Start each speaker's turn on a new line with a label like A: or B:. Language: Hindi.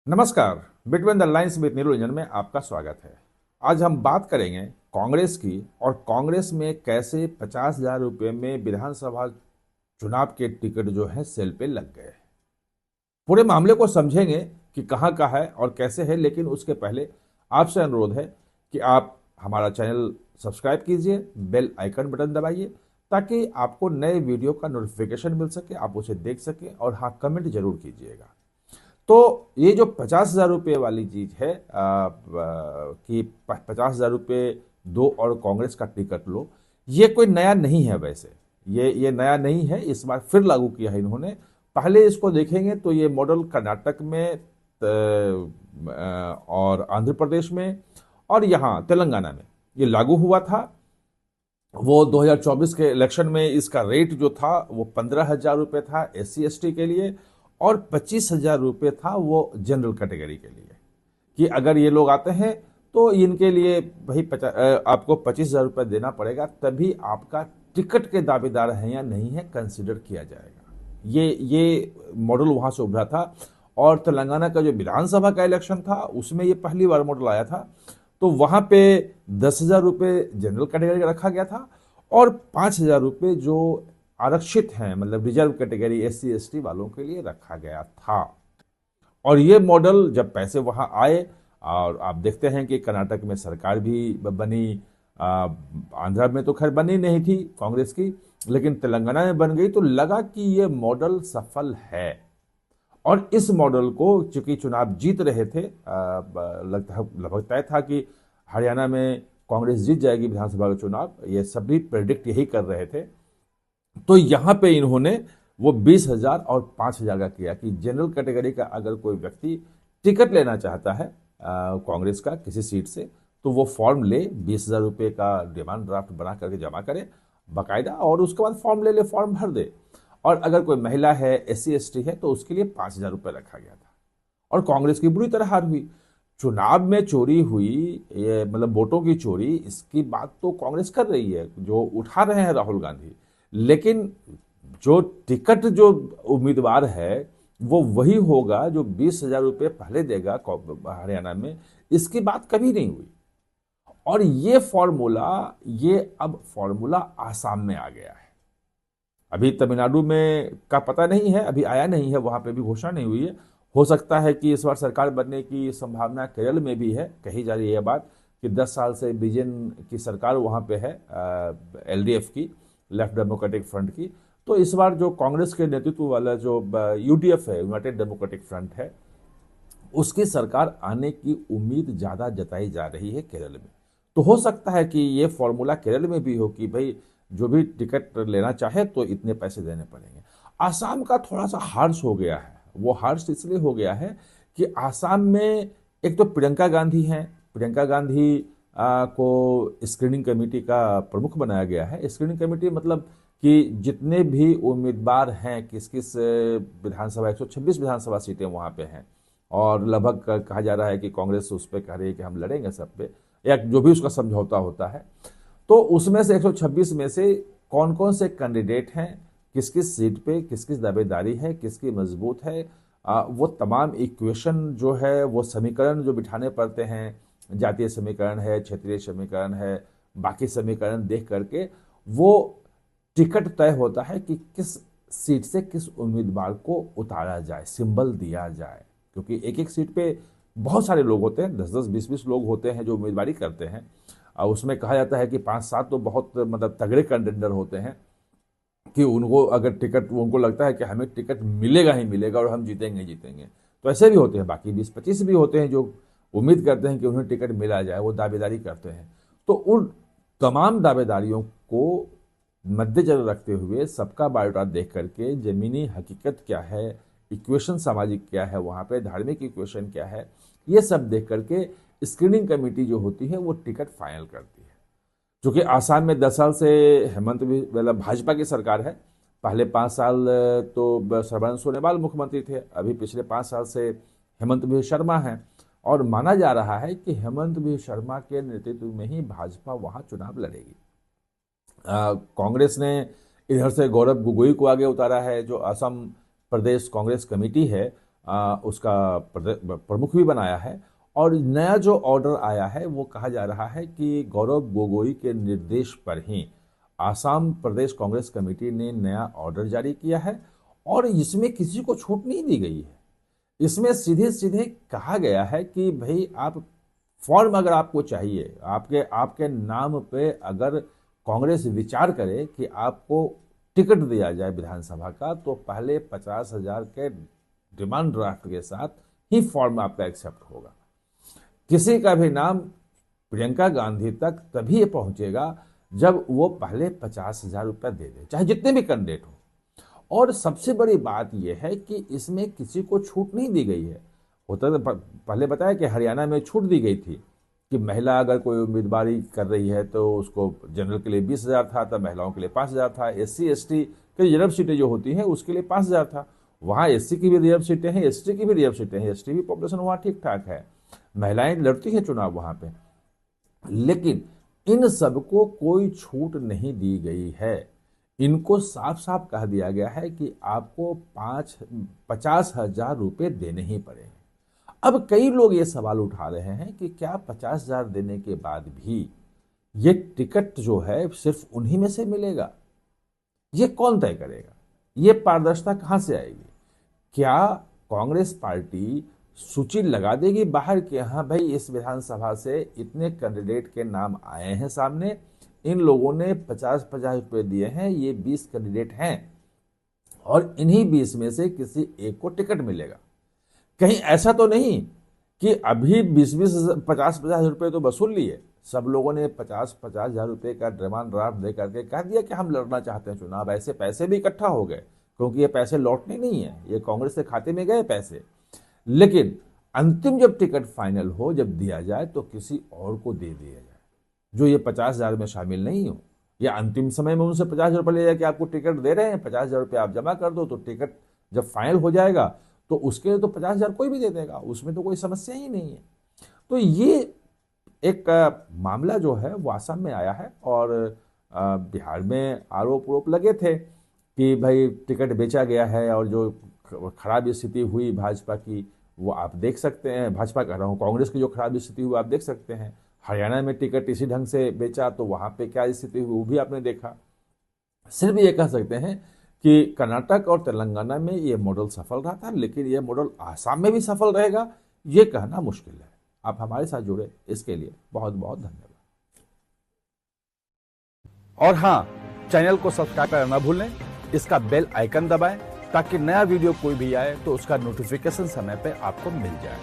A: नमस्कार। Between the lines with Neeraj में आपका स्वागत है। आज हम बात करेंगे कांग्रेस की और कांग्रेस में कैसे 50,000 रुपये में विधानसभा चुनाव के टिकट जो है सेल पे लग गए। पूरे मामले को समझेंगे कि कहाँ का है और कैसे है, लेकिन उसके पहले आपसे अनुरोध है कि आप हमारा चैनल सब्सक्राइब कीजिए, बेल आइकन बटन दबाइए ताकि आपको नए वीडियो का नोटिफिकेशन मिल सके, आप उसे देख सकें और हाँ, कमेंट जरूर कीजिएगा। तो ये जो 50,000 रुपये वाली चीज है कि 50,000 रुपये दो और कांग्रेस का टिकट लो, ये कोई नया नहीं है। वैसे ये नया नहीं है, इस बार फिर लागू किया है इन्होंने। पहले इसको देखेंगे तो ये मॉडल कर्नाटक में और आंध्र प्रदेश में और यहाँ तेलंगाना में ये लागू हुआ था। वो 2024 के इलेक्शन में इसका रेट जो था वो 15,000 रुपये था SC ST के लिए, और 25,000 रुपये था वो जनरल कैटेगरी के लिए। कि अगर ये लोग आते हैं तो इनके लिए भाई आपको 25,000 रुपये देना पड़ेगा, तभी आपका टिकट के दावेदार हैं या नहीं है कंसिडर किया जाएगा। ये मॉडल वहां से उभरा था। और तेलंगाना का जो विधानसभा का इलेक्शन था उसमें ये पहली बार मॉडल आया था। तो वहां पे 10,000 रुपये जनरल कैटेगरी का रखा गया था और 5,000 रुपये जो आरक्षित हैं, मतलब रिजर्व कैटेगरी SC ST वालों के लिए रखा गया था। और ये मॉडल जब पैसे वहां आए, और आप देखते हैं कि कर्नाटक में सरकार भी बनी, आंध्रा में तो खैर बनी नहीं थी कांग्रेस की, लेकिन तेलंगाना में बन गई, तो लगा कि ये मॉडल सफल है। और इस मॉडल को चूंकि चुनाव जीत रहे थे, लगभग तय था कि हरियाणा में कांग्रेस जीत जाएगी विधानसभा का चुनाव, ये सभी प्रेडिक्ट यही कर रहे थे। तो यहां पे इन्होंने वो 20,000 और 5,000 का किया कि जनरल कैटेगरी का अगर कोई व्यक्ति टिकट लेना चाहता है कांग्रेस का किसी सीट से, तो वो फॉर्म ले, 20,000 रुपये का डिमांड ड्राफ्ट बना करके जमा करे बाकायदा, और उसके बाद फॉर्म ले, फॉर्म भर दे। और अगर कोई महिला है, SC ST है, तो उसके लिए 5,000 रुपये रखा गया था। और कांग्रेस की बुरी तरह हार हुई। चुनाव में चोरी हुई, ये मतलब वोटों की चोरी, इसकी बात तो कांग्रेस कर रही है, जो उठा रहे हैं राहुल गांधी। लेकिन जो टिकट जो उम्मीदवार है वो वही होगा जो 20,000 रुपये पहले देगा हरियाणा में, इसकी बात कभी नहीं हुई। और ये अब फॉर्मूला आसाम में आ गया है। अभी तमिलनाडु में का पता नहीं है, अभी आया नहीं है, वहां पे भी घोषणा नहीं हुई है। हो सकता है कि इस बार सरकार बनने की संभावना केरल में भी है, कही जा रही है बात कि 10 साल से बीजेन की सरकार वहां पे है, LDF की, लेफ्ट डेमोक्रेटिक फ्रंट की। तो इस बार जो कांग्रेस के नेतृत्व वाला जो UDF है, यूनाइटेड डेमोक्रेटिक फ्रंट है, उसकी सरकार आने की उम्मीद ज्यादा जताई जा रही है केरल में। तो हो सकता है कि ये फॉर्मूला केरल में भी हो कि भाई जो भी टिकट लेना चाहे तो इतने पैसे देने पड़ेंगे। आसाम का थोड़ा सा हार्श हो गया है। वो हार्श इसलिए हो गया है कि आसाम में एक तो प्रियंका गांधी हैं। प्रियंका गांधी को स्क्रीनिंग कमेटी का प्रमुख बनाया गया है। स्क्रीनिंग कमेटी मतलब कि जितने भी उम्मीदवार हैं, किस किस विधानसभा, 126 विधानसभा सीटें वहां पे हैं, और लगभग कहा जा रहा है कि कांग्रेस उस पर कह रही है कि हम लड़ेंगे सब पे, या जो भी उसका समझौता होता है। तो उसमें से 126 में से कौन कौन से कैंडिडेट हैं, किस किस सीट पे किस किस दावेदारी है, किसकी मजबूत है, वो तमाम इक्वेशन जो है, वो समीकरण जो बिठाने पड़ते हैं, जातीय समीकरण है, क्षेत्रीय समीकरण है, बाकी समीकरण देख करके वो टिकट तय होता है कि किस सीट से किस उम्मीदवार को उतारा जाए, सिंबल दिया जाए। क्योंकि एक एक सीट पे बहुत सारे लोग होते हैं, 10 10 20 20 लोग होते हैं जो उम्मीदवारी करते हैं। और उसमें कहा जाता है कि 5 7 तो बहुत मतलब तगड़े कंटेंडर होते हैं कि उनको अगर टिकट, उनको लगता है कि हमें टिकट मिलेगा ही मिलेगा और हम जीतेंगे ही जीतेंगे। तो ऐसे भी होते हैं, बाकी 20 25 भी होते हैं जो उम्मीद करते हैं कि उन्हें टिकट मिला जाए, वो दावेदारी करते हैं। तो उन तमाम दावेदारियों को मद्देनजर रखते हुए सबका बायोडाटा देख करके जमीनी हकीकत क्या है, इक्वेशन सामाजिक क्या है, वहाँ पे धार्मिक इक्वेशन क्या है, ये सब देख करके स्क्रीनिंग कमेटी जो होती है वो टिकट फाइनल करती है। क्योंकि आसाम में 10 साल से हेमंत भी मतलब भाजपा की सरकार है। पहले 5 साल तो सर्बानंद सोनोवाल मुख्यमंत्री थे, अभी पिछले 5 साल से हेमंत भी शर्मा हैं। और माना जा रहा है कि हेमंत भी शर्मा के नेतृत्व में ही भाजपा वहां चुनाव लड़ेगी। कांग्रेस ने इधर से गौरव गोगोई को आगे उतारा है, जो असम प्रदेश कांग्रेस कमेटी है, उसका प्रमुख भी बनाया है। और नया जो ऑर्डर आया है वो कहा जा रहा है कि गौरव गोगोई के निर्देश पर ही आसाम प्रदेश कांग्रेस कमेटी ने नया ऑर्डर जारी किया है और इसमें किसी को छूट नहीं दी गई है। इसमें सीधे सीधे कहा गया है कि भाई आप फॉर्म अगर आपको चाहिए, आपके आपके नाम पे अगर कांग्रेस विचार करे कि आपको टिकट दिया जाए विधानसभा का, तो पहले 50,000 के डिमांड ड्राफ्ट के साथ ही फॉर्म आपका एक्सेप्ट होगा। किसी का भी नाम प्रियंका गांधी तक तभी पहुंचेगा जब वो पहले 50,000 रुपया दे दे, चाहे जितने भी कैंडिडेट हो। और सबसे बड़ी बात यह है कि इसमें किसी को छूट नहीं दी गई है। होता तो पहले बताया कि हरियाणा में छूट दी गई थी कि महिला अगर कोई उम्मीदवारी कर रही है तो उसको जनरल के लिए 20,000 था, तब महिलाओं के लिए 5,000 था। SC ST की रिजर्व सीटें जो होती हैं उसके लिए 5,000 था। वहाँ SC की भी रिजर्व सीटें हैं, ST की भी रिजर्व सीटें हैं, ST भी पॉपुलेशन वहाँ ठीक ठाक है, महिलाएं लड़ती हैं चुनाव वहाँ पे। लेकिन इन सबको कोई छूट नहीं दी गई है। इनको साफ साफ कह दिया गया है कि आपको 50,000 रुपये देने ही पड़ेंगे। अब कई लोग ये सवाल उठा रहे हैं कि क्या 50,000 देने के बाद भी ये टिकट जो है सिर्फ उन्हीं में से मिलेगा? ये कौन तय करेगा? ये पारदर्शिता कहां से आएगी? क्या कांग्रेस पार्टी सूची लगा देगी बाहर कि हाँ भाई इस विधानसभा से इतने कैंडिडेट के नाम आए हैं सामने, इन लोगों ने 50-50 रुपये दिए हैं, ये 20 कैंडिडेट हैं और इन्हीं 20 में से किसी एक को टिकट मिलेगा? कहीं ऐसा तो नहीं कि अभी 20-20 50-50 रुपये तो वसूल लिए, सब लोगों ने 50-50 हजार रुपये का डिमांड ड्राफ्ट दे करके कह दिया कि हम लड़ना चाहते हैं चुनाव। ऐसे पैसे भी इकट्ठा हो गए, क्योंकि ये पैसे लौटने नहीं है, ये कांग्रेस के खाते में गए पैसे। लेकिन अंतिम जब टिकट फाइनल हो, जब दिया जाए तो किसी और को दे दिया जाए जो ये 50,000 में शामिल नहीं हो, या अंतिम समय में उनसे 50 रुपये ले जाए कि आपको टिकट दे रहे हैं, 50,000 रुपये आप जमा कर दो, तो टिकट जब फाइनल हो जाएगा तो उसके लिए तो 50,000 कोई भी दे देगा, उसमें तो कोई समस्या ही नहीं है। तो ये एक मामला जो है वो आसाम में आया है और बिहार में आरोप लगे थे कि भाई टिकट बेचा गया है और जो खराब स्थिति हुई भाजपा की वो आप देख सकते हैं, भाजपा कह रहा हूँ, कांग्रेस की जो खराब स्थिति हुई आप देख सकते हैं। हरियाणा में टिकट इसी ढंग से बेचा तो वहाँ पे क्या स्थिति हुई वो भी आपने देखा। सिर्फ ये कह सकते हैं कि कर्नाटक और तेलंगाना में ये मॉडल सफल रहा था, लेकिन ये मॉडल आसाम में भी सफल रहेगा ये कहना मुश्किल है। आप हमारे साथ जुड़े इसके लिए बहुत बहुत धन्यवाद।
B: और हाँ, चैनल को सब्सक्राइब करना ना भूलें, इसका बेल आइकन दबाएं ताकि नया वीडियो कोई भी आए तो उसका नोटिफिकेशन समय पे आपको मिल जाए।